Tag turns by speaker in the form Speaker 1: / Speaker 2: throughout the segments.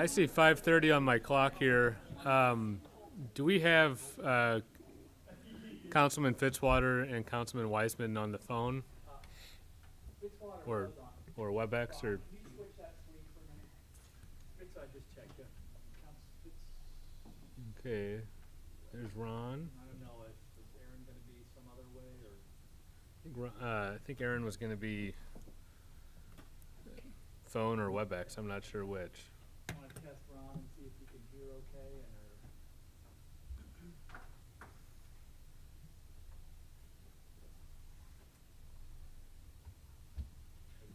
Speaker 1: I see 5:30 on my clock here. Do we have Councilman Fitzwater and Councilman Weisman on the phone? Or WebEx or? Okay, there's Ron.
Speaker 2: I don't know, is Aaron gonna be some other way, or?
Speaker 1: I think Aaron was going to be phone or WebEx. I'm not sure which.
Speaker 2: I wanna test Ron and see if he can hear okay, or?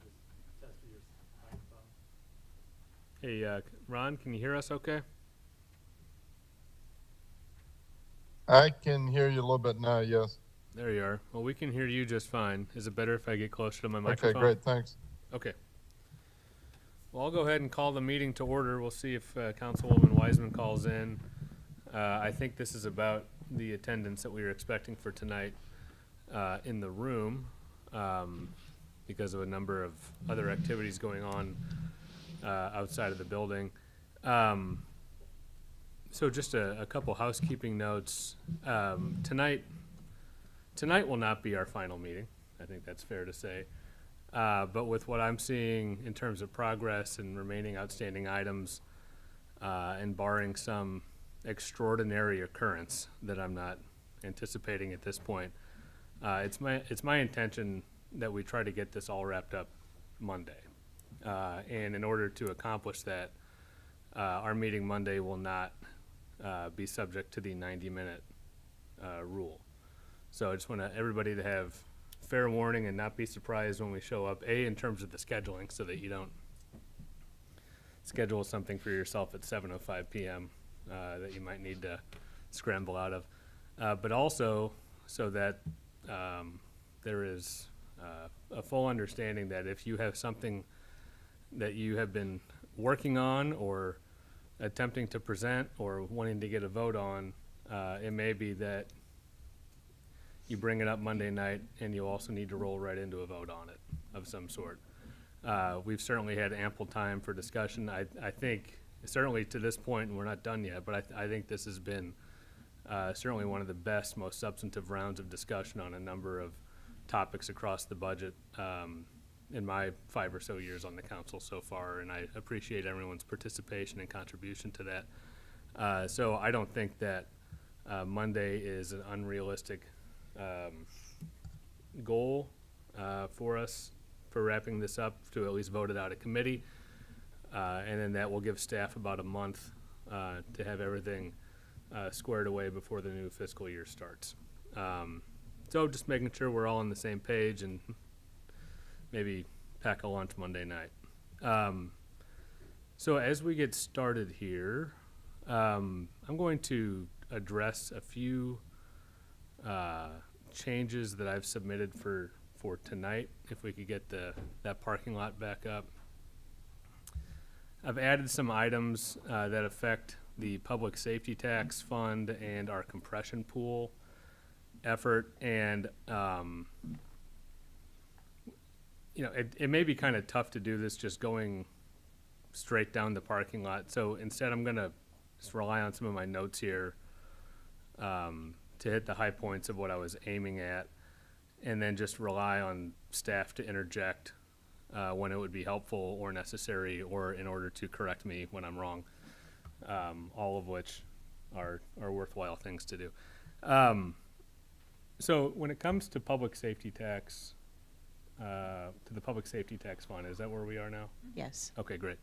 Speaker 2: Just test your microphone.
Speaker 1: Hey, Ron, can you hear us okay?
Speaker 3: I can hear you a little bit now, yes.
Speaker 1: There you are. Well, we can hear you just fine. Is it better if I get closer to my microphone?
Speaker 3: Okay, great, thanks.
Speaker 1: Okay. Well, I'll go ahead and call the meeting to order. We'll see if Councilwoman Wiseman calls in. I think this is about the attendance that we were expecting for tonight in the room because of a number of other activities going on outside of the building. So just a couple housekeeping notes. Tonight will not be our final meeting. I think that's fair to say. But with what I'm seeing in terms of progress and remaining outstanding items, and barring some extraordinary occurrence that I'm not anticipating at this point, it's my intention that we try to get this all wrapped up Monday. And in order to accomplish that, our meeting Monday will not be subject to the 90-minute rule. So I just want everybody to have fair warning and not be surprised when we show up, in terms of the scheduling, so that you don't schedule something for yourself at 7:05 p.m. That you might need to scramble out of. But also so that there is a full understanding that if you have something that you have been working on or attempting to present or wanting to get a vote on, it may be that you bring it up Monday night and you also need to roll right into a vote on it of some sort. We've certainly had ample time for discussion. I think certainly to this point, and we're not done yet, but I think this has been certainly one of the best, most substantive rounds of discussion on a number of topics across the budget in my 5 or so years on the council so far, and I appreciate everyone's participation and contribution to that. So I don't think that Monday is an unrealistic goal for us for wrapping this up, to at least vote it out of committee, and then that will give staff about a month to have everything squared away before the new fiscal year starts. So just making sure we're all on the same page and maybe pack a lunch Monday night. So as we get started here, I'm going to address a few changes that I've submitted for tonight, if we could get that parking lot back up. I've added some items that affect the public safety tax fund and our compression pool effort, and it may be kind of tough to do this just going straight down the parking lot. So instead, I'm going to just rely on some of my notes here to hit the high points of what I was aiming at, and then just rely on staff to interject when it would be helpful or necessary, or in order to correct me when I'm wrong, all of which are worthwhile things to do. So when it comes to public safety tax, to the public safety tax fund, is that where we are now?
Speaker 4: Yes.
Speaker 1: Okay, great.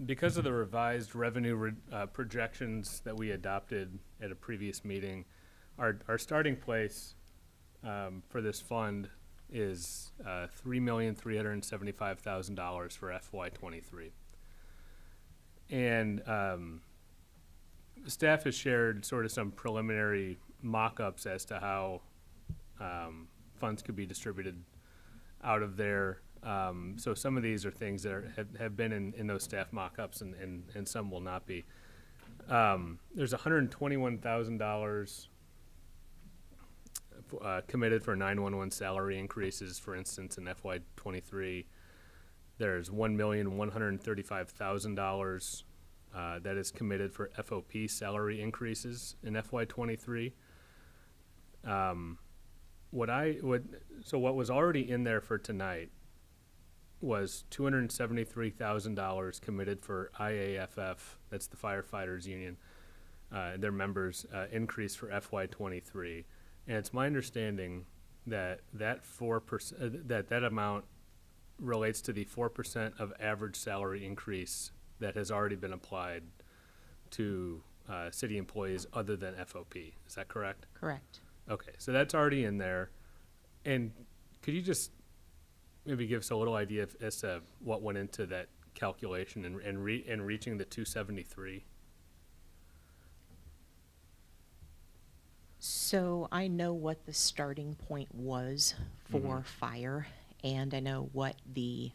Speaker 1: Because of the revised revenue projections that we adopted at a previous meeting, our starting place for this fund is $3,375,000 for FY23. And staff has shared sort of some preliminary mock-ups as to how funds could be distributed out of there. So some of these are things that have been in those staff mock-ups, and some will not be. There's $121,000 committed for 911 salary increases, for instance, in FY23. There's $1,135,000 that is committed for FOP salary increases in FY23. What was already in there for tonight was $273,000 committed for IAFF, that's the firefighters union, their members increase for FY23. And it's my understanding that that 4%, that amount relates to the 4% of average salary increase that has already been applied to city employees other than FOP. Is that correct?
Speaker 4: Correct.
Speaker 1: Okay, so that's already in there. And could you just maybe give us a little idea as to what went into that calculation and reaching the 273?
Speaker 4: So I know what the starting point was for fire, and I know what the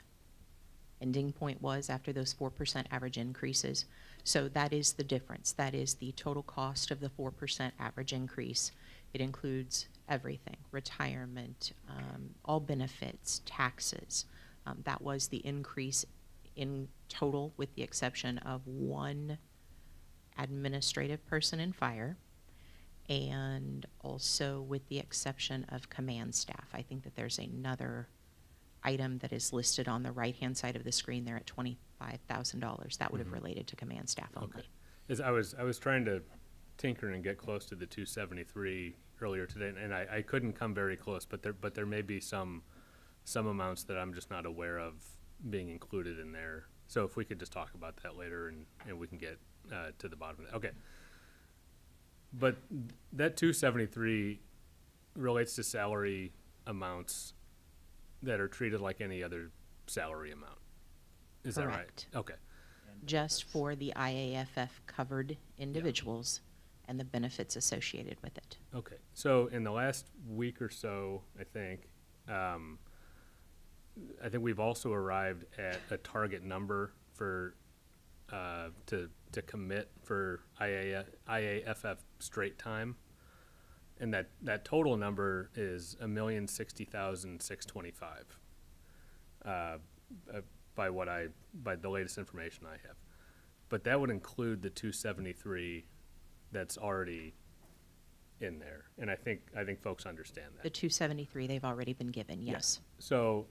Speaker 4: ending point was after those 4% average increases. So that is the difference. That is the total cost of the 4% average increase. It includes everything: retirement, all benefits, taxes. That was the increase in total, with the exception of one administrative person in fire, and also with the exception of command staff. I think that there's another item that is listed on the right-hand side of the screen there at $25,000. That would have related to command staff only.
Speaker 1: Okay. I was trying to tinker and get close to the 273 earlier today, and I couldn't come very close, but there may be some amounts that I'm just not aware of being included in there. So if we could just talk about that later, and we can get to the bottom of that. Okay. But that 273 relates to salary amounts that are treated like any other salary amount. Is that right?
Speaker 4: Correct.
Speaker 1: Okay.
Speaker 4: Just for the IAFF covered individuals and the benefits associated with it.
Speaker 1: Okay. So in the last week or so, I think we've also arrived at a target number for to commit for IAFF straight time, and that total number is $1,060,625 by the latest information I have. But that would include the 273 that's already in there, and I think folks understand that.
Speaker 4: The 273 they've already been given, yes.
Speaker 1: So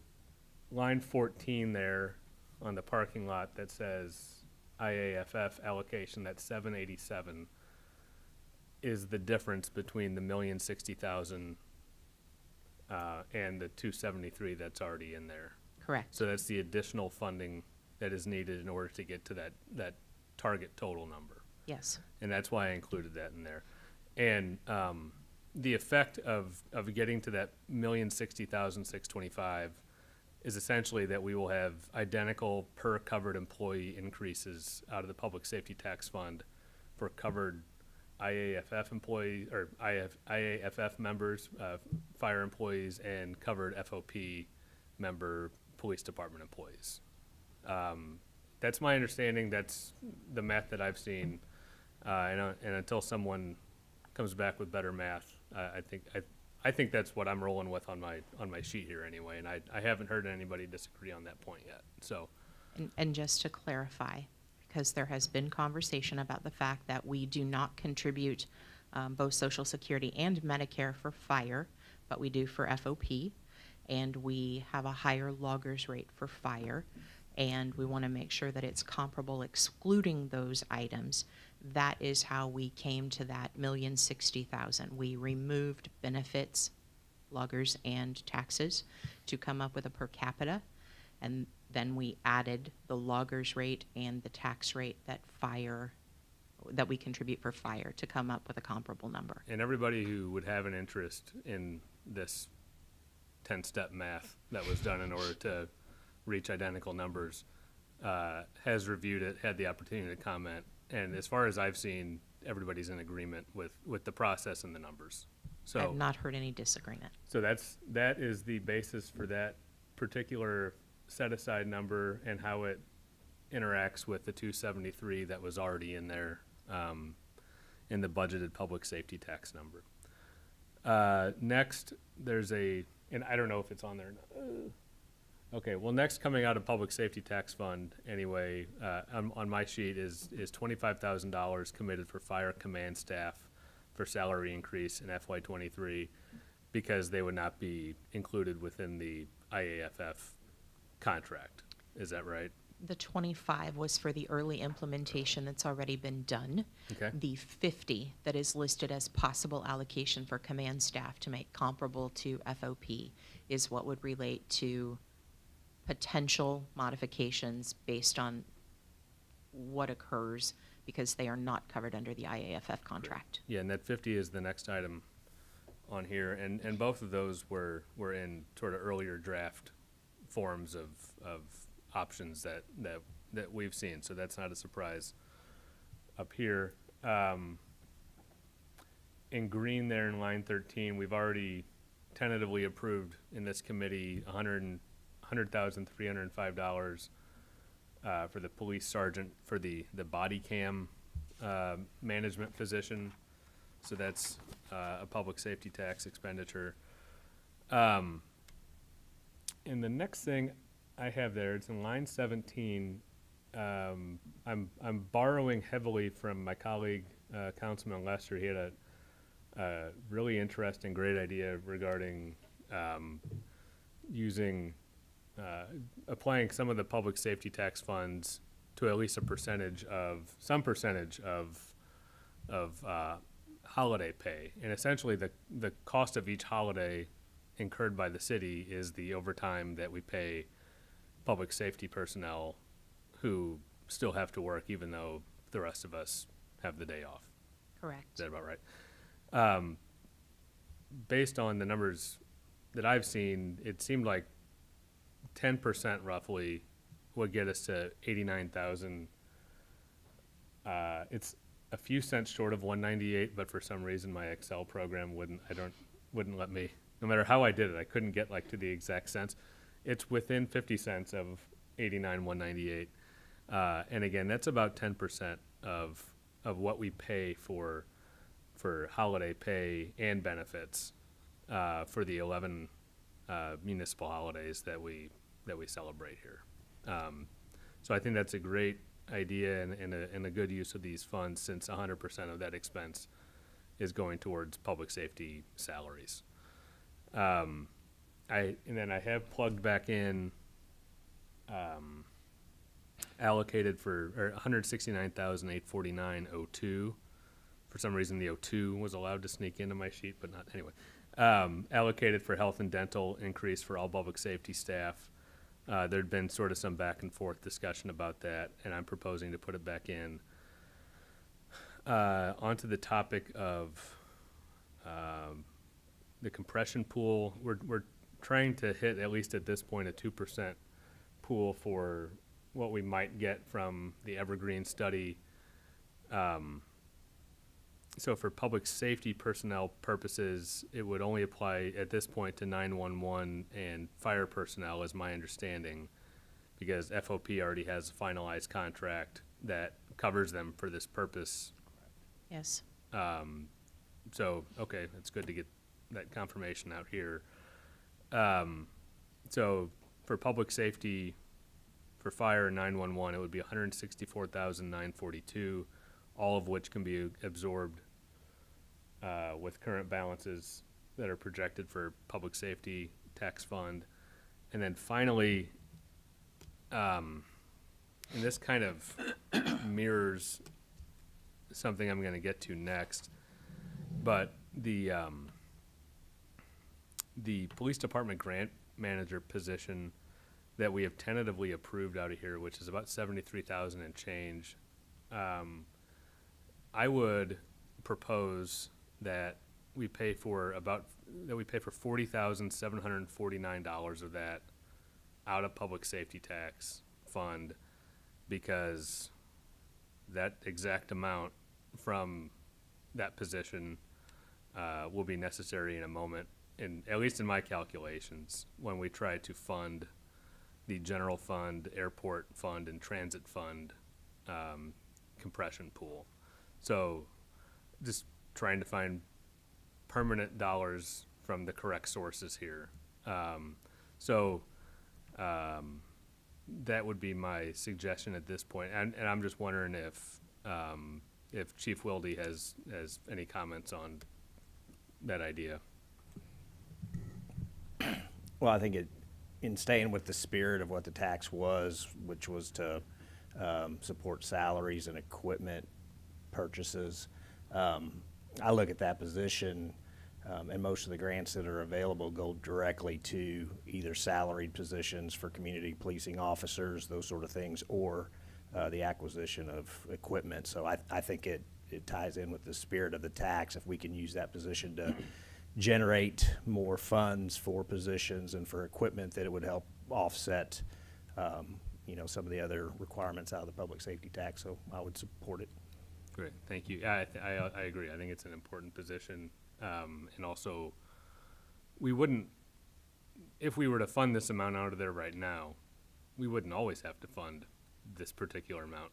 Speaker 1: line 14 there on the parking lot that says IAFF allocation, that's 787, is the difference between the $1,060,000 and the 273 that's already in there.
Speaker 4: Correct.
Speaker 1: So that's the additional funding that is needed in order to get to that target total number.
Speaker 4: Yes.
Speaker 1: And that's why I included that in there. And the effect of getting to that $1,060,625 is essentially that we will have identical per covered employee increases out of the public safety tax fund for covered IAFF employees or IAFF members, fire employees, and covered FOP member police department employees. That's my understanding. That's the math that I've seen. And until someone comes back with better math, I think that's what I'm rolling with on my sheet here anyway, and I haven't heard anybody disagree on that point yet. So,
Speaker 4: And just to clarify, because there has been conversation about the fact that we do not contribute both Social Security and Medicare for fire, but we do for FOP, and we have a higher loggers rate for fire, and we want to make sure that it's comparable excluding those items. That is how we came to that $1,060,000. We removed benefits, loggers, and taxes to come up with a per capita, and then we added the loggers rate and the tax rate that we contribute for fire to come up with a comparable number.
Speaker 1: and everybody who would have an interest in this 10-step math that was done in order to reach identical numbers has reviewed it, had the opportunity to comment. And as far as I've seen, everybody's in agreement with the process and the numbers. So
Speaker 4: I have not heard any disagreement.
Speaker 1: So that is the basis for that particular set-aside number and how it interacts with the 273 that was already in there in the budgeted public safety tax number. Next, there's and I don't know if it's on there. Okay, well, next coming out of Public Safety Tax Fund, anyway, on my sheet is $25,000 committed for fire command staff for salary increase in FY '23 because they would not be included within the IAFF contract. Is that right?
Speaker 4: The 25 was for the early implementation that's already been done.
Speaker 1: Okay.
Speaker 4: The 50 that is listed as possible allocation for command staff to make comparable to FOP is what would relate to potential modifications based on what occurs because they are not covered under the IAFF contract.
Speaker 1: Yeah, and that 50 is the next item on here, and both of those were in sort of earlier draft forms of options that we've seen, so that's not a surprise up here. In green there in line 13, we've already tentatively approved in this committee $100,305 for the police sergeant for the body cam management position. So that's a public safety tax expenditure. And the next thing I have there, it's in line 17. I'm borrowing heavily from my colleague, Councilman Lester. He had a really interesting, great idea regarding applying some of the public safety tax funds to at least some percentage of holiday pay. And essentially the cost of each holiday incurred by the city is the overtime that we pay public safety personnel who still have to work even though the rest of us have the day off.
Speaker 4: Correct.
Speaker 1: Is that about right? Based on the numbers that I've seen, it seemed like 10% roughly would get us to 89,000. It's a few cents short of 198, but for some reason my Excel program wouldn't let me. No matter how I did it, I couldn't get like to the exact cents. It's within 50 cents of 198. And again, that's about 10% of what we pay for holiday pay and benefits for the 11 municipal holidays that we celebrate here. So I think that's a great idea and a good use of these funds, since 100% of that expense is going towards public safety salaries. And then I have plugged back in allocated for 169,849.02. For some reason, the 02 was allowed to sneak into my sheet, but not anyway. Allocated for health and dental increase for all public safety staff. There'd been sort of some back and forth discussion about that, and I'm proposing to put it back in. Onto the topic of the compression pool. We're trying to hit, at least at this point, a 2% pool for what we might get from the Evergreen study. So for public safety personnel purposes, it would only apply at this point to 911 and fire personnel, is my understanding, because FOP already has a finalized contract that covers them for this purpose.
Speaker 4: Yes.
Speaker 1: So, okay, it's good to get that confirmation out here. So for public safety, for fire and 911, it would be $164,942, all of which can be absorbed with current balances that are projected for public safety tax fund. And then finally, and this kind of mirrors something I'm going to get to next, but the police department grant manager position that we have tentatively approved out of here, which is about 73,000 and change. I would propose that we pay for $40,749 of that out of public safety tax fund, because that exact amount from that position will be necessary in a moment, at least in my calculations, when we try to fund the general fund, airport fund, and transit fund compression pool. So just trying to find permanent dollars from the correct sources here. that would be my suggestion at this point. And I'm just wondering if Chief Wilde has any comments on that idea.
Speaker 5: Well, I think in staying with the spirit of what the tax was, which was to support salaries and equipment purchases, I look at that position, and most of the grants that are available go directly to either salaried positions for community policing officers, those sort of things, or the acquisition of equipment. So I think it ties in with the spirit of the tax if we can use that position to generate more funds for positions and for equipment, that it would help offset some of the other requirements out of the public safety tax. So I would support it.
Speaker 1: Great, thank you. I agree. I think it's an important position. And also, we wouldn't, if we were to fund this amount out of there right now, we wouldn't always have to fund this particular amount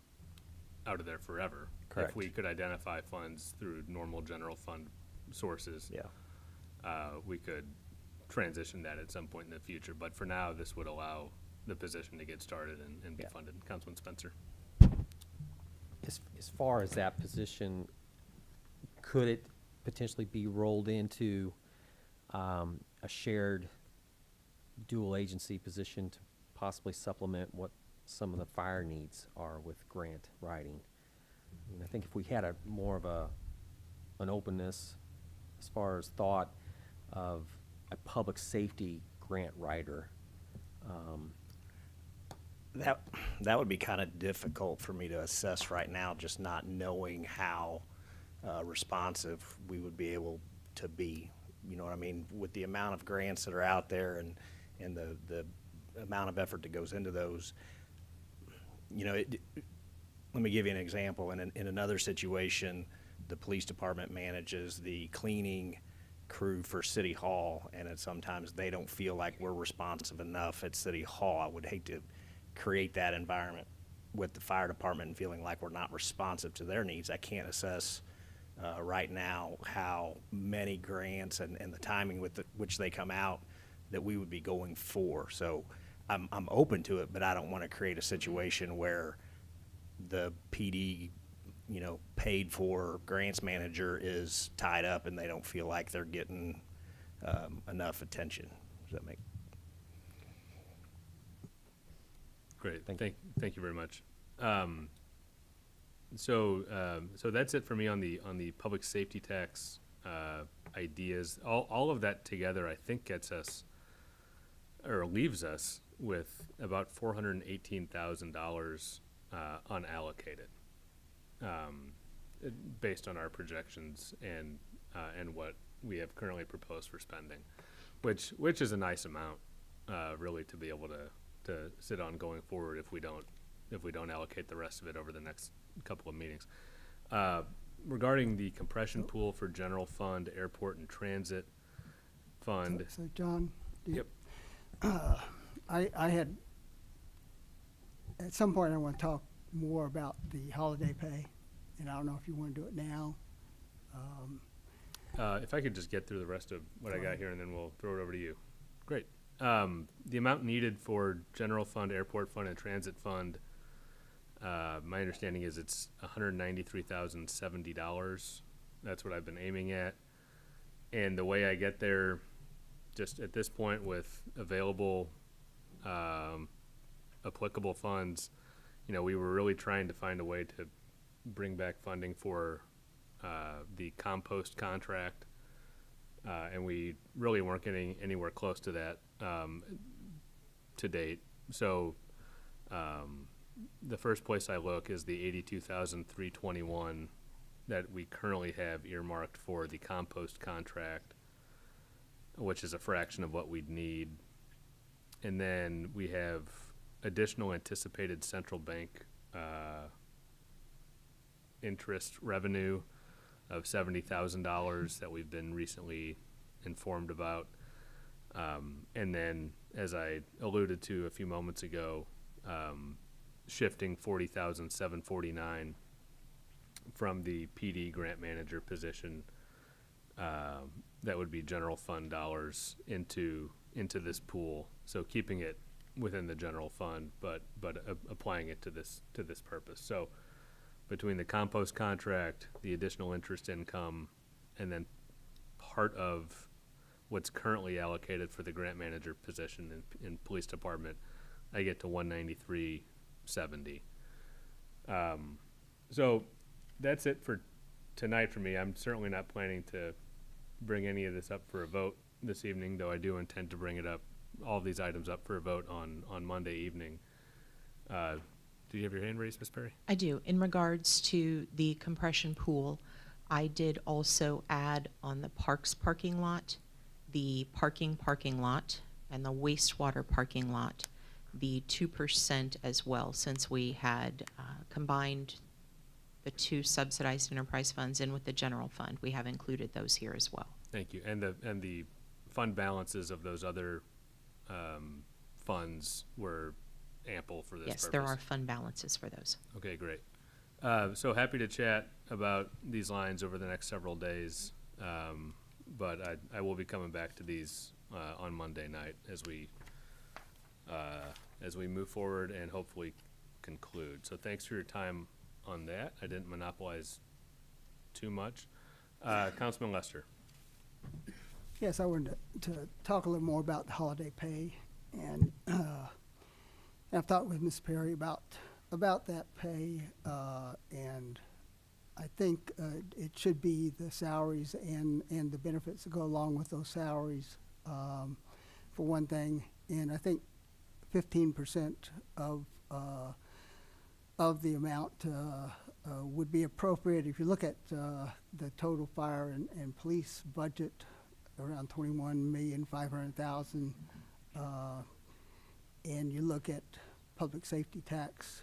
Speaker 1: out of there forever.
Speaker 5: Correct.
Speaker 1: If we could identify funds through normal general fund sources,
Speaker 5: Yeah.
Speaker 1: We could transition that at some point in the future. But for now, this would allow the position to get started and be
Speaker 5: Yeah.
Speaker 1: funded. Councilman Spencer?
Speaker 6: As far as that position, could it potentially be rolled into a shared dual agency position to possibly supplement what some of the fire needs are with grant writing? I mean, I think if we had more of an openness as far as thought of a public safety grant writer,
Speaker 5: That would be kind of difficult for me to assess right now, just not knowing how responsive we would be able to be. You know what I mean? With the amount of grants that are out there and the amount of effort that goes into those, let me give you an example. In another situation, the police department manages the cleaning crew for City Hall, and sometimes they don't feel like we're responsive enough at City Hall. I would hate to create that environment with the fire department and feeling like we're not responsive to their needs. I can't assess right now how many grants and the timing with which they come out that we would be going for. So I'm open to it, but I don't want to create a situation where the PD paid for grants manager is tied up and they don't feel like they're getting enough attention. Does that make?
Speaker 1: Great,
Speaker 6: Thank
Speaker 1: thank you very much. So that's it for me on the public safety tax ideas. All of that together, I think, gets us or leaves us with about $418,000 unallocated, based on our projections and what we have currently proposed for spending, which is a nice amount, really, to be able to sit on going forward if we don't allocate the rest of it over the next couple of meetings. Regarding the compression pool for general fund, airport and transit fund.
Speaker 7: So John,
Speaker 1: Yep.
Speaker 7: I had, at some point I want to talk more about the holiday pay, and I don't know if you want to do it now.
Speaker 1: If I could just get through the rest of what I got here, and then we'll throw it over to you. Great. The amount needed for general fund, airport fund, and transit fund, my understanding is it's $193,070. That's what I've been aiming at. And the way I get there, just at this point with available applicable funds, we were really trying to find a way to bring back funding for the compost contract, and we really weren't getting anywhere close to that to date. So the first place I look is the $82,321 that we currently have earmarked for the compost contract, which is a fraction of what we'd need. And then we have additional anticipated central bank interest revenue of $70,000 that we've been recently informed about. And then, as I alluded to a few moments ago, shifting $40,749 from the PD grant manager position, that would be general fund dollars into this pool. So keeping it within the general fund, but applying it to this purpose. So between the compost contract, the additional interest income, and then part of what's currently allocated for the grant manager position in police department, I get to 193.70. So that's it for tonight for me. I'm certainly not planning to bring any of this up for a vote this evening, though I do intend to bring it up, all of these items up for a vote on Monday evening. Do you have your hand raised, Ms. Perry?
Speaker 4: I do. In regards to the compression pool, I did also add on the parks parking lot, the parking lot, and the wastewater parking lot, the 2% as well, since we had combined the two subsidized enterprise funds in with the general fund. We have included those here as well.
Speaker 1: Thank you. And the fund balances of those other funds were ample for this
Speaker 4: Yes,
Speaker 1: purpose?
Speaker 4: there are fund balances for those.
Speaker 1: Okay, great. So happy to chat about these lines over the next several days, but I will be coming back to these on Monday night as we move forward and hopefully conclude. So thanks for your time on that. I didn't monopolize too much. Councilman Lester.
Speaker 7: Yes, I wanted to talk a little more about the holiday pay, and I've talked with Ms. Perry about that pay, and I think it should be the salaries and the benefits that go along with those salaries, for one thing. And I think 15% of the amount would be appropriate. If you look at the total fire and police budget, around $21,500,000, and you look at public safety tax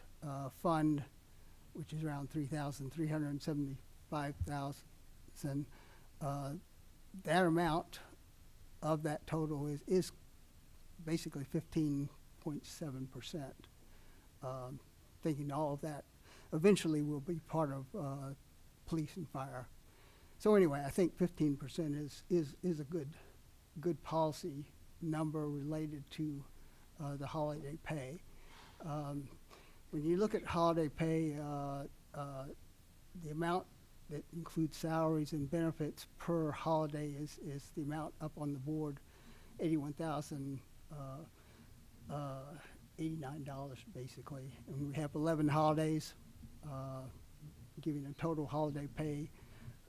Speaker 7: fund, which is around $3,375,000. That amount of that total is basically 15.7%. Thinking all of that eventually will be part of police and fire. So anyway, I think 15% is a good policy number related to the holiday pay. When you look at holiday pay, the amount that includes salaries and benefits per holiday is the amount up on the board, $81,089 basically. And we have 11 holidays, giving a total holiday pay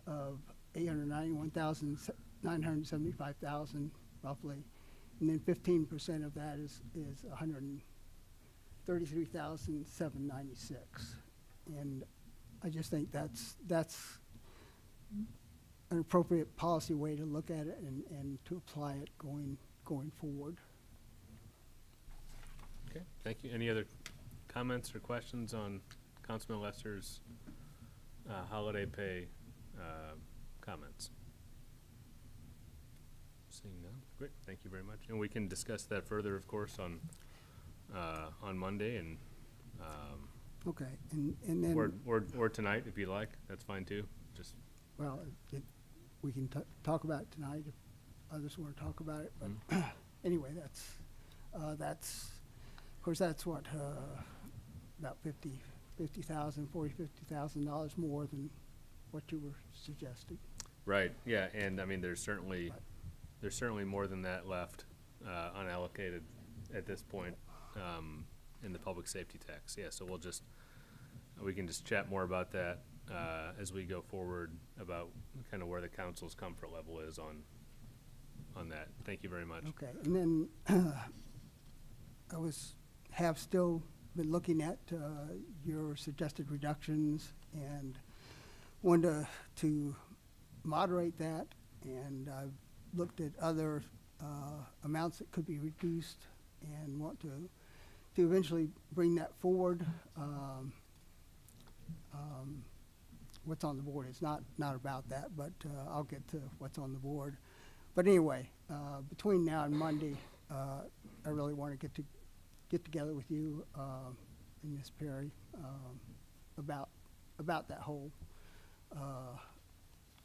Speaker 7: of $891,975,000 roughly, and then 15% of that is $133,796, and I just think that's an appropriate policy way to look at it and to apply it going forward.
Speaker 1: Okay, thank you. Any other comments or questions on Councilman Lester's holiday pay comments? Seeing none, great, thank you very much. And we can discuss that further, of course, on Monday and
Speaker 7: Okay, and then
Speaker 1: or tonight if you like. That's fine too. Just
Speaker 7: well, we can talk about it tonight if others want to talk about it. But anyway, that's of course that's what about $50,000 more than what you were suggesting.
Speaker 1: right, yeah, and I mean there's certainly more than that left unallocated at this point in the public safety tax. Yeah, so we can just chat more about that as we go forward about kind of where the council's comfort level is on that. Thank you very much.
Speaker 7: Okay, and then have still been looking at your suggested reductions and wanted to moderate that, and I've looked at other amounts that could be reduced and want to eventually bring that forward. What's on the board is not about that, but I'll get to what's on the board. But anyway, between now and Monday, I really want to get together with you and Ms. Perry about that whole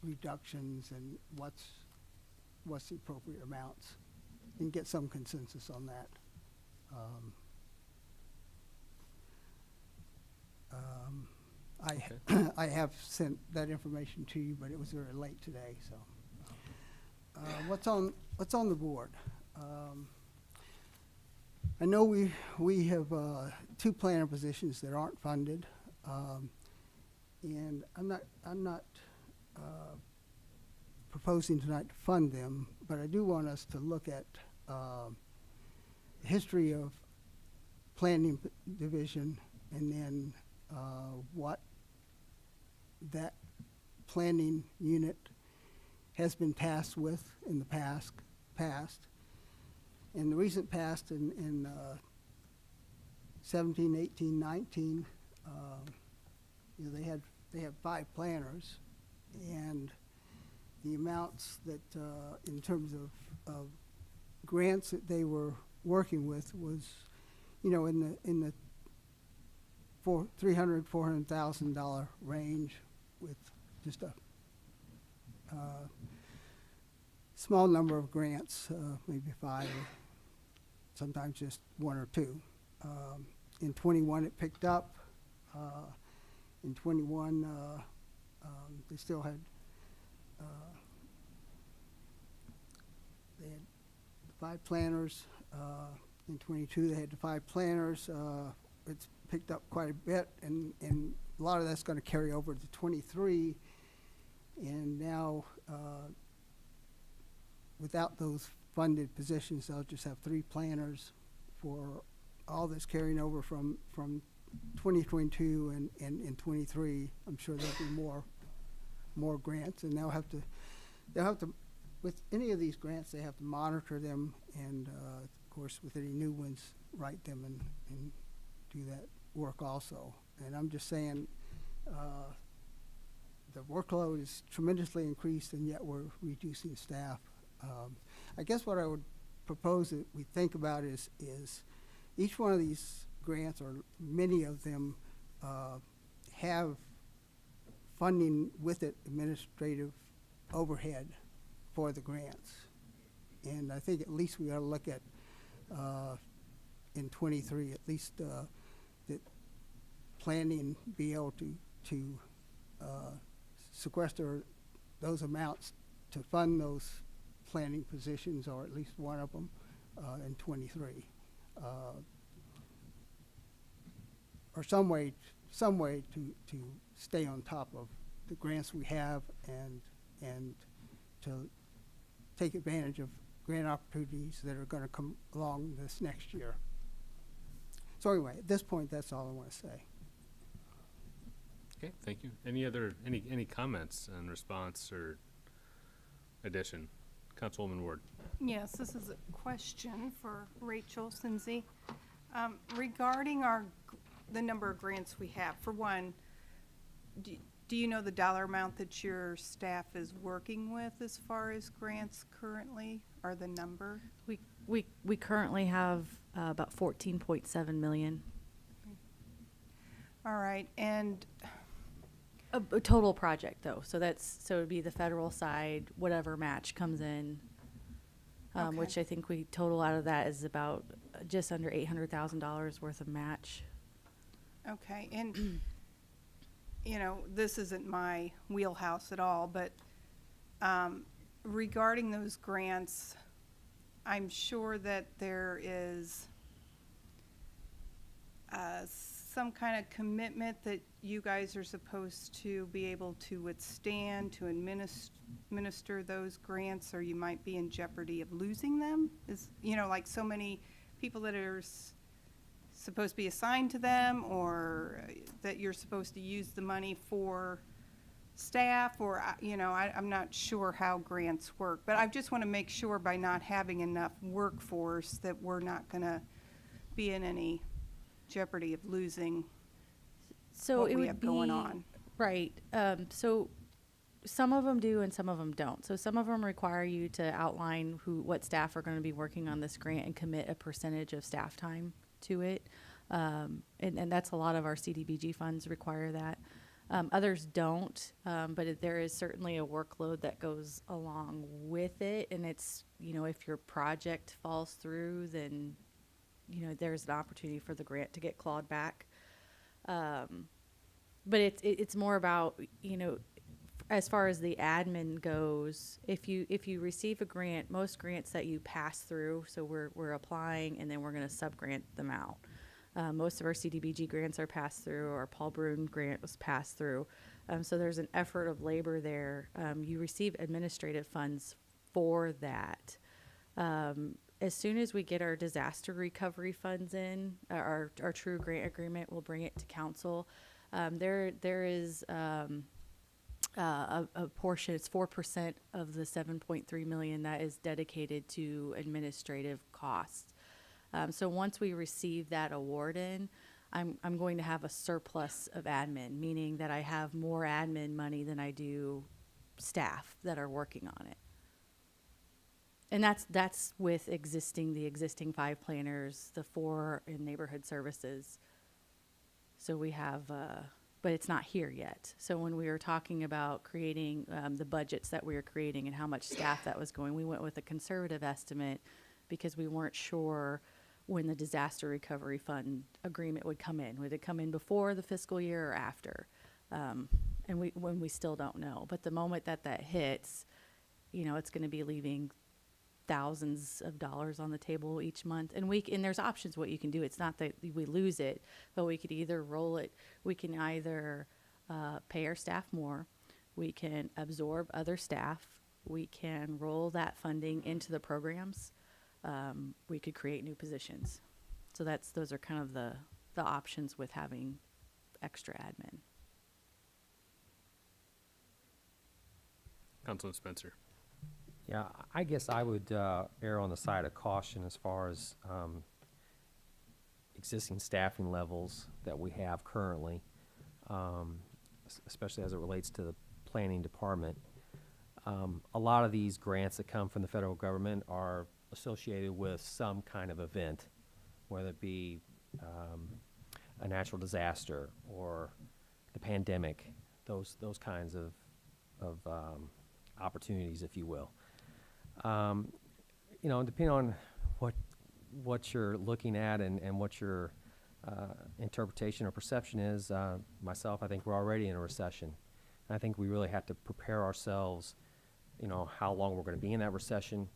Speaker 7: reductions and what's the appropriate amounts, and get some consensus on that. Um, I, I have sent that information to you, but it was very late today, so. What's on the board? I know we have, 2 planner positions that aren't funded. And I'm not proposing tonight to fund them, but I do want us to look at, the history of planning division and then, what that planning unit has been tasked with in the past. In the recent past, in 17, 18, 19, you know, they had 5 planners, and the amounts that, in terms of grants that they were working with was, you know, in the $300,000-$400,000 range, with just a small number of grants, maybe 5, or sometimes just 1 or 2. In 21, it picked up. In 21, they still had, they had 5 planners. In 22, they had the 5 planners. It's picked up quite a bit, and a lot of that's going to carry over to 23. And now, without those funded positions, they'll just have 3 planners for all that's carrying over from 2022 and 23. I'm sure there'll be more grants, and they'll have to, with any of these grants, they have to monitor them, and of course, with any new ones, write them and do that work also. And I'm just saying, the workload is tremendously increased, and yet we're reducing staff. I guess what I would propose that we think about is each one of these grants, or many of them, have funding with it, administrative overhead for the grants. And I think at least we ought to look at, in 23, at least that planning be able to sequester those amounts to fund those planning positions, or at least one of them, in 23. Or some way to stay on top of the grants we have, and to take advantage of grant opportunities that are going to come along this next year. So anyway, at this point, that's all I want to say.
Speaker 1: Okay, thank you. Any comments in response or addition? Councilwoman Ward.
Speaker 8: Yes, this is a question for Rachel Sinzi. Regarding the number of grants we have, for one, do you know the dollar amount that your staff is working with as far as grants currently, or the number?
Speaker 9: We currently have about 14.7 million.
Speaker 8: All right, and
Speaker 9: A total project though, so it would be the federal side, whatever match comes in,
Speaker 8: Okay.
Speaker 9: which I think we total out of that is about just under $800,000 worth of match.
Speaker 8: okay, and you know, this isn't my wheelhouse at all, but regarding those grants, I'm sure that there is some kind of commitment that you guys are supposed to be able to withstand, to administer those grants, or you might be in jeopardy of losing them. Is, you know, like so many people that are supposed to be assigned to them, or that you're supposed to use the money for staff, or, you know, I'm not sure how grants work, but I just want to make sure by not having enough workforce that we're not going to be in any jeopardy of losing
Speaker 9: So
Speaker 8: what
Speaker 9: it
Speaker 8: we
Speaker 9: would
Speaker 8: have
Speaker 9: be
Speaker 8: going on.
Speaker 9: right. So some of them do and some of them don't. So some of them require you to outline what staff are going to be working on this grant and commit a percentage of staff time to it. And that's a lot of our CDBG funds require that. Others don't, but there is certainly a workload that goes along with it. And it's, you know, if your project falls through, then there's an opportunity for the grant to get clawed back. But it's more about, as far as the admin goes, if you receive a grant, most grants that you pass through, so we're applying and then we're going to sub-grant them out. Most of our CDBG grants are passed through. Our Paul Brun grant was passed through. So there's an effort of labor there. You receive administrative funds for that. As soon as we get our disaster recovery funds in, our true grant agreement, we'll bring it to council. There is a portion, it's 4% of the 7.3 million that is dedicated to administrative costs. So once we receive that award in, I'm going to have a surplus of admin, meaning that I have more admin money than I do staff that are working on it. And that's with the existing 5 planners, the 4 in neighborhood services. So we have, but it's not here yet. So when we were talking about creating the budgets that we were creating and how much staff that was going, we went with a conservative estimate because we weren't sure when the disaster recovery fund agreement would come in. Would it come in before the fiscal year or after? And we still don't know. But the moment that hits, it's going to be leaving thousands of dollars on the table each month, and there's options what you can do. It's not that we lose it, but we could either roll it. We can either pay our staff more, we can absorb other staff, we can roll that funding into the programs, we could create new positions. So those are kind of the options with having extra admin.
Speaker 1: Councilman Spencer.
Speaker 6: Yeah, I guess I would err on the side of caution as far as existing staffing levels that we have currently, especially as it relates to the planning department. A lot of these grants that come from the federal government are associated with some kind of event, whether it be a natural disaster or the pandemic, those kinds of opportunities, if you will. Depending on what you're looking at and what your interpretation or perception is, myself, I think we're already in a recession. And I think we really have to prepare ourselves, how long we're going to be in that recession,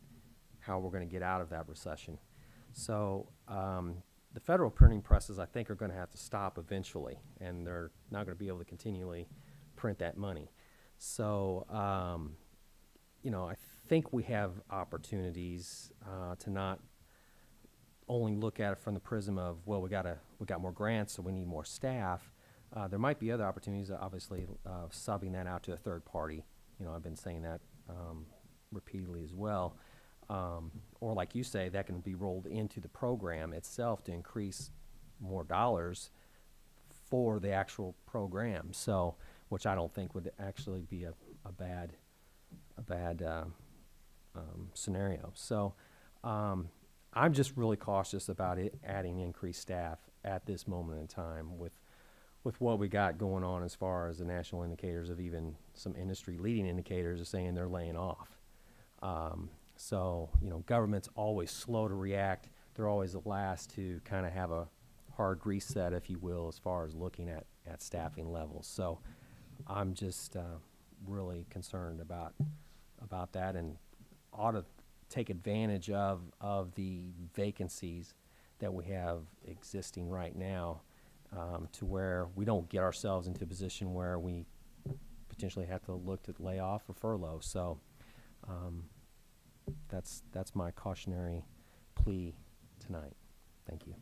Speaker 6: how we're going to get out of that recession. So the federal printing presses, I think, are going to have to stop eventually, and they're not going to be able to continually print that money. So, I think we have opportunities to not only look at it from the prism of, well, we got more grants, so we need more staff. There might be other opportunities, obviously, subbing that out to a third party. I've been saying that repeatedly as well. Or like you say, that can be rolled into the program itself to increase more dollars for the actual program. So, which I don't think would actually be a bad scenario. So I'm just really cautious about adding increased staff at this moment in time with what we got going on as far as the national indicators of even some industry leading indicators are saying they're laying off. So, government's always slow to react. They're always the last to kind of have a hard reset, if you will, as far as looking at staffing levels. So I'm just really concerned about that, and ought to take advantage of the vacancies that we have existing right now, to where we don't get ourselves into a position where we potentially have to look to lay off or furlough. So that's my cautionary plea tonight. Thank you.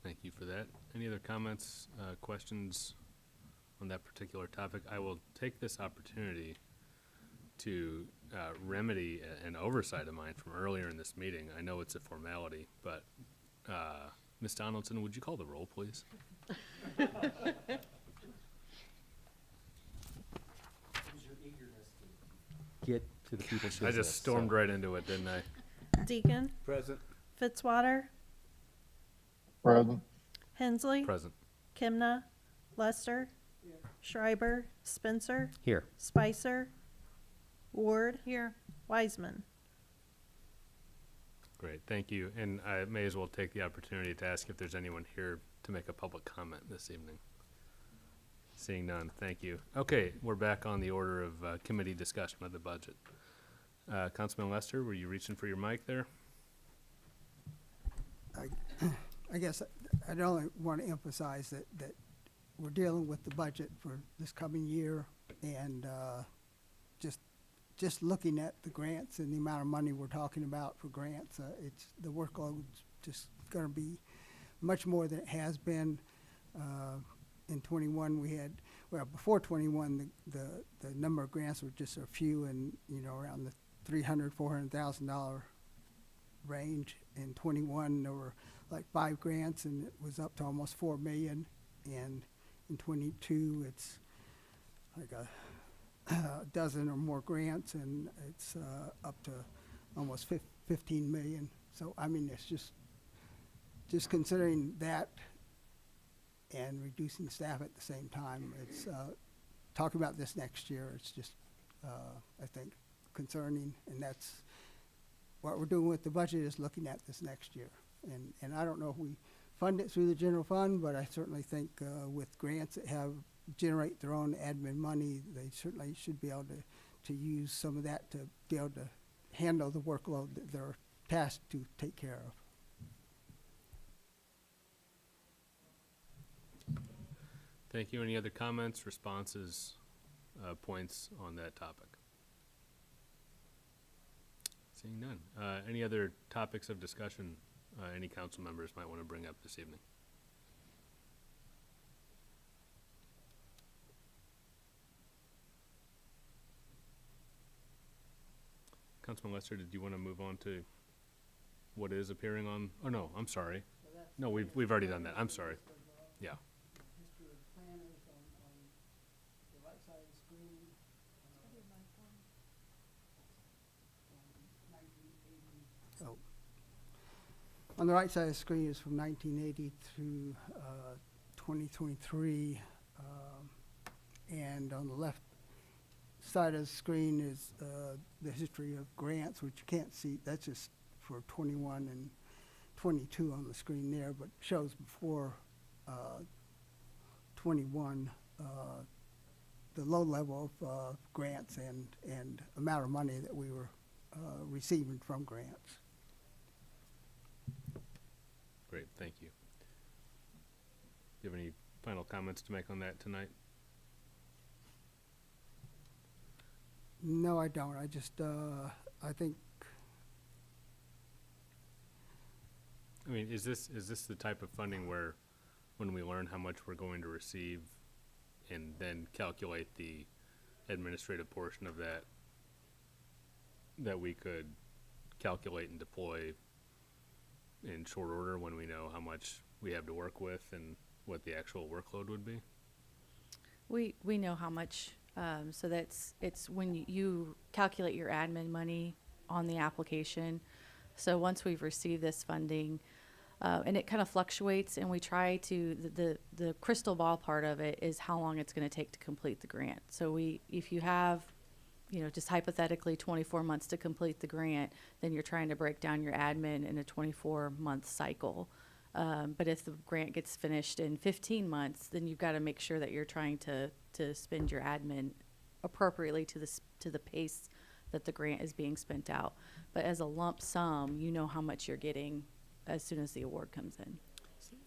Speaker 1: Thank you for that. Any other comments, questions on that particular topic? I will take this opportunity to remedy an oversight of mine from earlier in this meeting. I know it's a formality, but Ms. Donaldson, would you call the roll, please?
Speaker 6: Get to the people's business.
Speaker 1: I just stormed right into it, didn't I?
Speaker 10: Deacon,
Speaker 2: Present.
Speaker 10: Fitzwater,
Speaker 3: Present.
Speaker 10: Hensley,
Speaker 1: Present.
Speaker 10: Kimna, Lester, Schreiber, Spencer,
Speaker 6: Here.
Speaker 10: Spicer, Ward,
Speaker 8: Here.
Speaker 10: Wiseman.
Speaker 1: Great, thank you. And I may as well take the opportunity to ask if there's anyone here to make a public comment this evening. Seeing none, thank you. Okay, we're back on the order of committee discussion of the budget. Councilman Lester, were you reaching for your mic there?
Speaker 7: I guess I'd only want to emphasize that we're dealing with the budget for this coming year, and just looking at the grants and the amount of money we're talking about for grants, it's the workload's just going to be much more than it has been. In 21, we had, well, before 21, the number of grants were just a few, and around the $300,000-$400,000 range. In 21, there were like 5 grants, and it was up to almost $4 million. And in 22, it's like a dozen or more grants, and it's up to almost 15 million. So I mean, it's just considering that and reducing staff at the same time. It's talking about this next year. It's just I think concerning, and that's what we're doing with the budget, is looking at this next year. And I don't know if we fund it through the general fund, but I certainly think with grants that generate their own admin money, they certainly should be able to use some of that to be able to handle the workload that they're tasked to take care of.
Speaker 1: Thank you. Any other comments, responses, points on that topic? Seeing none. Any other topics of discussion any council members might want to bring up this evening? Councilman Lester, did you want to move on to what is appearing on? Oh no, I'm sorry. No, we've already done that. I'm sorry. Yeah.
Speaker 7: History of planners on the right side of the screen. Oh. On the right side of the screen is from 1980 through 2023, and on the left side of the screen is the history of grants, which you can't see. That's just for 21 and 22 on the screen there, but shows before 21 the low level of grants and amount of money that we were receiving from grants.
Speaker 1: Great, thank you. Do you have any final comments to make on that tonight?
Speaker 7: No, I don't. I just, I think.
Speaker 1: I mean, is this the type of funding where, when we learn how much we're going to receive, and then calculate the administrative portion of that, that we could calculate and deploy in short order when we know how much we have to work with and what the actual workload would be?
Speaker 9: We know how much, so it's when you calculate your admin money on the application. So once we've received this funding, and it kind of fluctuates, and we try to, the crystal ball part of it is how long it's going to take to complete the grant. So if you have, just hypothetically 24 months to complete the grant, then you're trying to break down your admin in a 24-month cycle. But if the grant gets finished in 15 months, then you've got to make sure that you're trying to spend your admin appropriately to the pace that the grant is being spent out. But as a lump sum, you know how much you're getting as soon as the award comes in.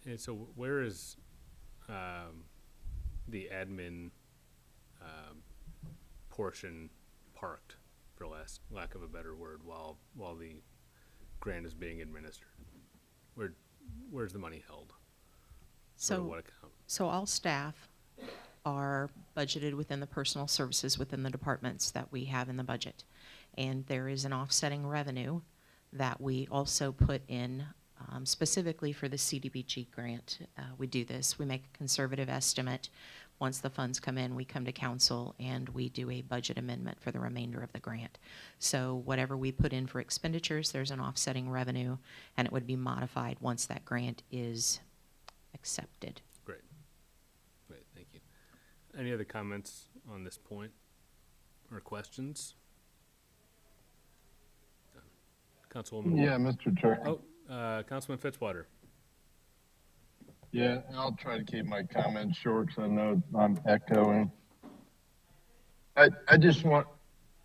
Speaker 1: And so where is the admin portion parked, for lack of a better word, while the grant is being administered? Where's the money held?
Speaker 4: So,
Speaker 1: what account?
Speaker 4: so all staff are budgeted within the personal services within the departments that we have in the budget. And there is an offsetting revenue that we also put in specifically for the CDBG grant. We do this. We make a conservative estimate. Once the funds come in, we come to council and we do a budget amendment for the remainder of the grant. So whatever we put in for expenditures, there's an offsetting revenue, and it would be modified once that grant is accepted.
Speaker 1: Great, thank you. Any other comments on this point or questions? Councilwoman
Speaker 3: Yeah,
Speaker 1: Ward.
Speaker 3: Mr. Chair.
Speaker 1: Councilman Fitzwater.
Speaker 3: Yeah, I'll try to keep my comments short because I know I'm echoing. I just want,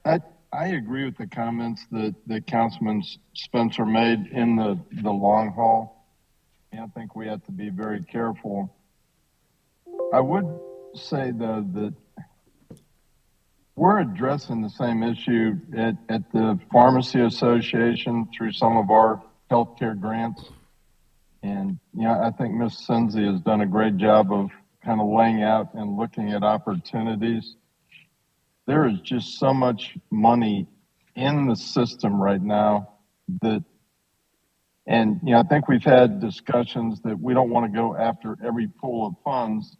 Speaker 3: I agree with the comments that Councilman Spencer made in the long haul. And I think we have to be very careful. I would say though that we're addressing the same issue at the Pharmacy Association through some of our healthcare grants. And, you know, I think Ms. Senzi has done a great job of kind of laying out and looking at opportunities. There is just so much money in the system right now that, and, you know, I think we've had discussions that we don't want to go after every pool of funds,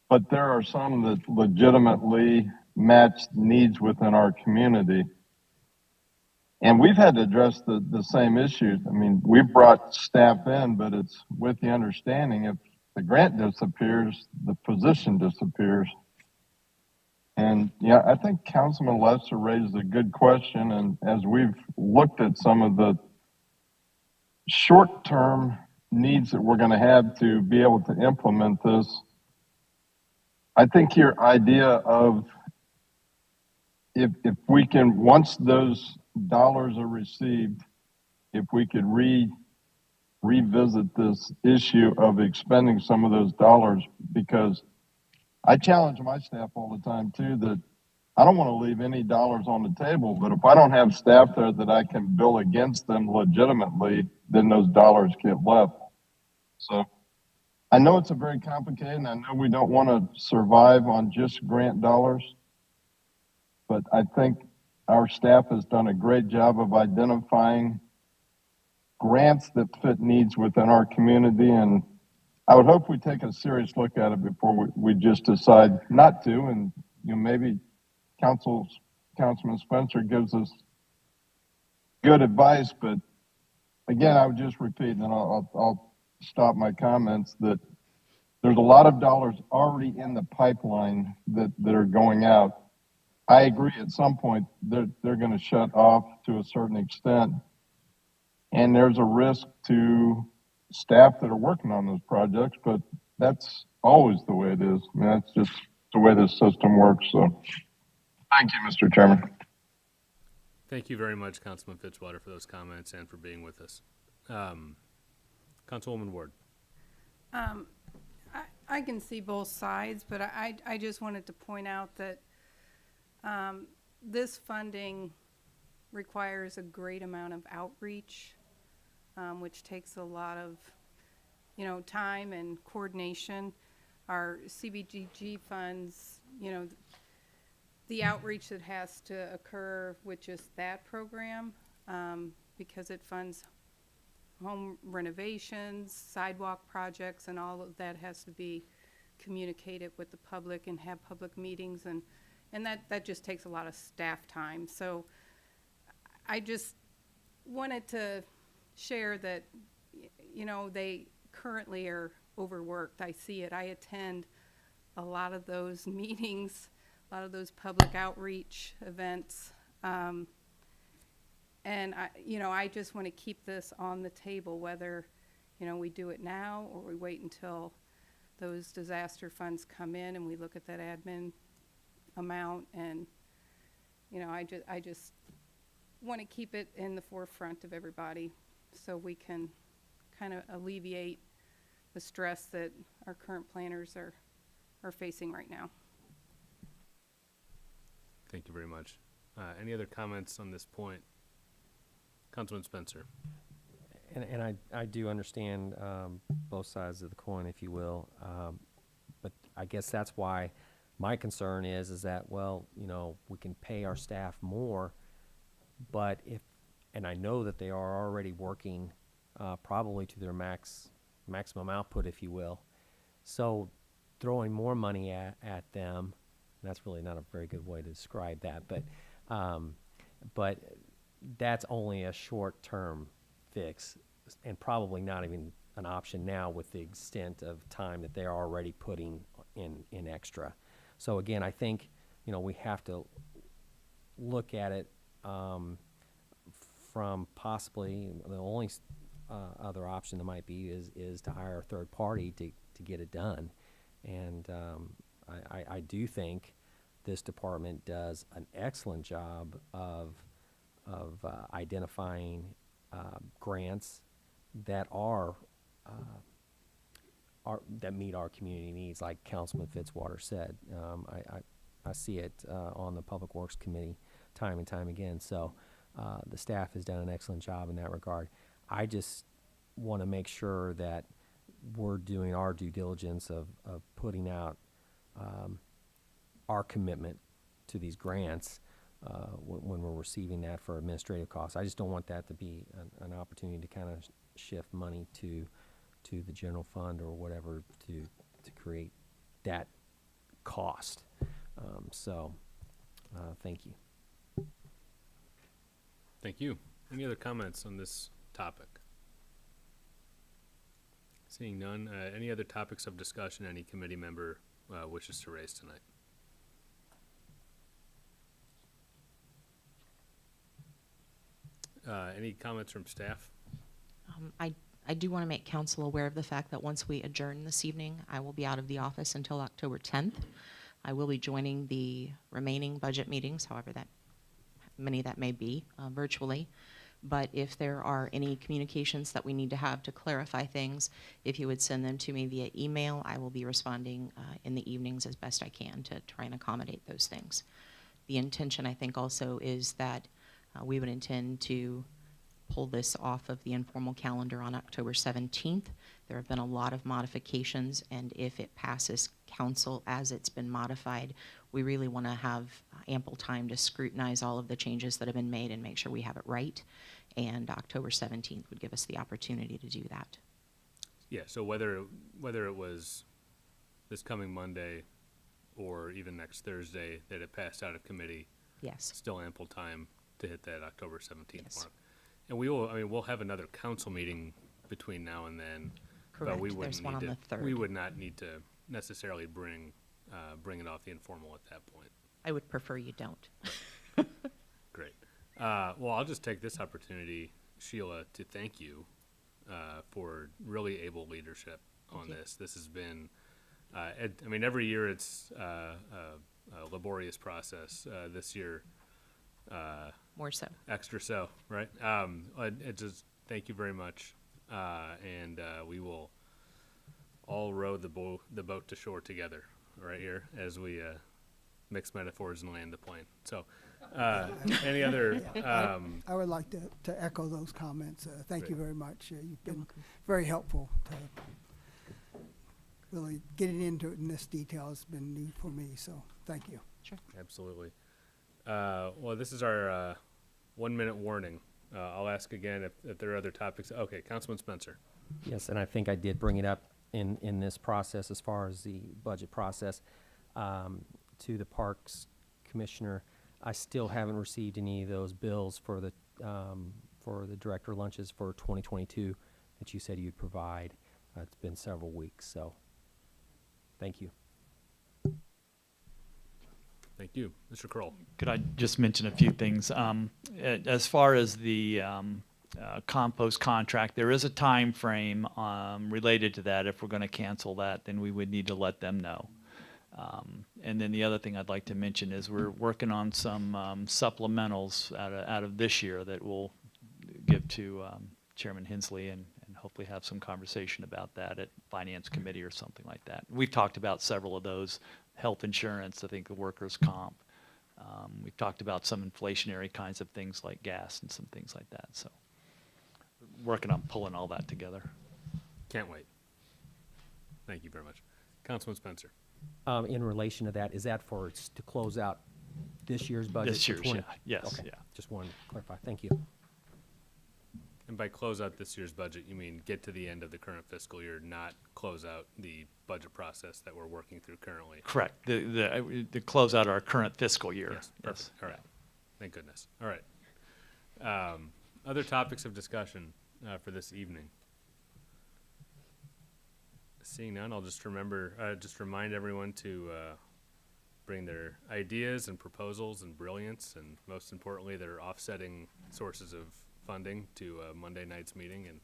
Speaker 3: but there are some that legitimately match needs within our community. And we've had to address the same issues. I mean, we brought staff in, but it's with the understanding if the grant disappears, the position disappears. And yeah, I think Councilman Lester raised a good question. And as we've looked at some of the short-term needs that we're going to have to be able to implement this, I think your idea of if we can, once those dollars are received, if we could revisit this issue of expending some of those dollars, because I challenge my staff all the time too, that I don't want to leave any dollars on the table, but if I don't have staff there that I can bill against them legitimately, then those dollars get left. So I know it's a very complicated, and I know we don't want to survive on just grant dollars, but I think our staff has done a great job of identifying grants that fit needs within our community. And I would hope we take a serious look at it before we just decide not to. And, you know, maybe Councilman Spencer gives us good advice, but again, I would just repeat, and then I'll stop my comments, that there's a lot of dollars already in the pipeline that are going out. I agree at some point they're going to shut off to a certain extent. And there's a risk to staff that are working on those projects, but that's always the way it is. I mean, that's just the way this system works. So thank you, Mr. Chairman.
Speaker 1: Thank you very much, Councilman Fitzwater, for those comments and for being with us. Councilwoman Ward.
Speaker 8: I can see both sides, but I just wanted to point out that this funding requires a great amount of outreach, which takes a lot of, you know, time and coordination. Our CBGG funds, you know, the outreach that has to occur with just that program, because it funds home renovations, sidewalk projects, and all of that has to be communicated with the public and have public meetings, and that just takes a lot of staff time. So I just wanted to share that, you know, they currently are overworked. I see it. I attend a lot of those meetings, a lot of those public outreach events. And I just want to keep this on the table, whether, you know, we do it now or we wait until those disaster funds come in and we look at that admin amount. And, you know, I just want to keep it in the forefront of everybody so we can kind of alleviate the stress that our current planners are facing right now.
Speaker 1: Thank you very much. Any other comments on this point? Councilman Spencer.
Speaker 6: And I do understand both sides of the coin, if you will, but I guess that's why my concern is that, well, you know, we can pay our staff more, but and I know that they are already working probably to their maximum output, if you will, so throwing more money at them, that's really not a very good way to describe that, but that's only a short-term fix and probably not even an option now with the extent of time that they're already putting in extra. So again, I think, you know, we have to look at it from possibly, the only other option that might be is to hire a third party to get it done. And I do think this department does an excellent job of identifying grants that that meet our community needs, like Councilman Fitzwater said. I see it on the Public Works Committee time and time again. So the staff has done an excellent job in that regard. I just want to make sure that we're doing our due diligence of putting out our commitment to these grants when we're receiving that for administrative costs. I just don't want that to be an opportunity to kind of shift money to the general fund or whatever to create that cost. Thank you.
Speaker 1: Thank you. Any other comments on this topic? Seeing none, any other topics of discussion any committee member wishes to raise tonight? Any comments from staff?
Speaker 4: I do want to make council aware of the fact that once we adjourn this evening, I will be out of the office until October 10th. I will be joining the remaining budget meetings, however many that may be, virtually. But if there are any communications that we need to have to clarify things, if you would send them to me via email, I will be responding in the evenings as best I can to try and accommodate those things. The intention, I think, also is that we would intend to pull this off of the informal calendar on October 17th. There have been a lot of modifications, and if it passes council as it's been modified, we really want to have ample time to scrutinize all of the changes that have been made and make sure we have it right. And October 17th would give us the opportunity to do that.
Speaker 1: Yeah, so whether it was this coming Monday or even next Thursday that it passed out of committee,
Speaker 4: Yes.
Speaker 1: still ample time to hit that October 17th
Speaker 4: Yes.
Speaker 1: mark. And we'll have another council meeting between now and then.
Speaker 4: Correct.
Speaker 1: But we
Speaker 4: There's
Speaker 1: wouldn't
Speaker 4: one
Speaker 1: need
Speaker 4: on
Speaker 1: to,
Speaker 4: the 3rd.
Speaker 1: we would not need to necessarily bring it off the informal at that point.
Speaker 4: I would prefer you don't.
Speaker 1: Great. Well, I'll just take this opportunity, Sheila, to thank you for really able leadership on this. This has been, every year it's a laborious process. This year,
Speaker 4: More so.
Speaker 1: extra so, right? It just thank you very much, and we will all row the boat to shore together right here as we mix metaphors and land the plane. So, any other?
Speaker 7: I would like to echo those comments. Thank you
Speaker 1: Great.
Speaker 7: very much. You've been very helpful to really getting into it in this detail has been new for me, so thank you.
Speaker 4: Sure.
Speaker 1: Absolutely. Well, this is our 1 minute warning. I'll ask again if there are other topics. Okay, Councilman Spencer.
Speaker 6: Yes, and I think I did bring it up in this process as far as the budget process to the Parks Commissioner. I still haven't received any of those bills for the director lunches for 2022 that you said you'd provide. It's been several weeks, so thank you.
Speaker 1: Thank you. Mr. Kroll.
Speaker 2: Could I just mention a few things? As far as the compost contract, there is a time frame related to that. If we're going to cancel that, then we would need to let them know. And then the other thing I'd like to mention is we're working on some supplementals out of this year that we'll give to Chairman Hensley and hopefully have some conversation about that at Finance Committee or something like that. We've talked about several of those. Health insurance, I think the workers' comp. We've talked about some inflationary kinds of things like gas and some things like that. So working on pulling all that together.
Speaker 1: Can't wait. Thank you very much. Councilman Spencer.
Speaker 6: In relation to that, is that to close out this year's budget?
Speaker 2: This
Speaker 6: for
Speaker 2: year's,
Speaker 6: 20
Speaker 2: yeah. Yes,
Speaker 6: Okay.
Speaker 2: yeah.
Speaker 6: Just wanted to clarify. Thank you.
Speaker 1: And by close out this year's budget, you mean get to the end of the current fiscal year, not close out the budget process that we're working through currently?
Speaker 2: Correct. The close out our current fiscal year.
Speaker 1: Yes, perfect. All right. Thank goodness. All right. Other topics of discussion for this evening? Seeing none, I'll just remind everyone to bring their ideas and proposals and brilliance, and most importantly, their offsetting sources of funding to Monday night's meeting. And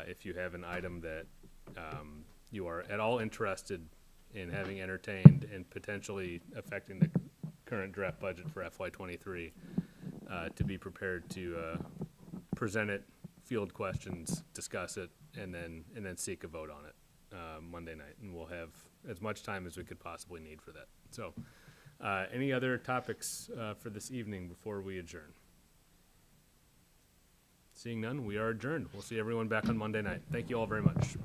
Speaker 1: if you have an item that you are at all interested in having entertained and potentially affecting the current draft budget for FY23, to be prepared to present it, field questions, discuss it, and then seek a vote on it Monday night. And we'll have as much time as we could possibly need for that. So any other topics for this evening before we adjourn? Seeing none, we are adjourned. We'll see everyone back on Monday night. Thank you all very much.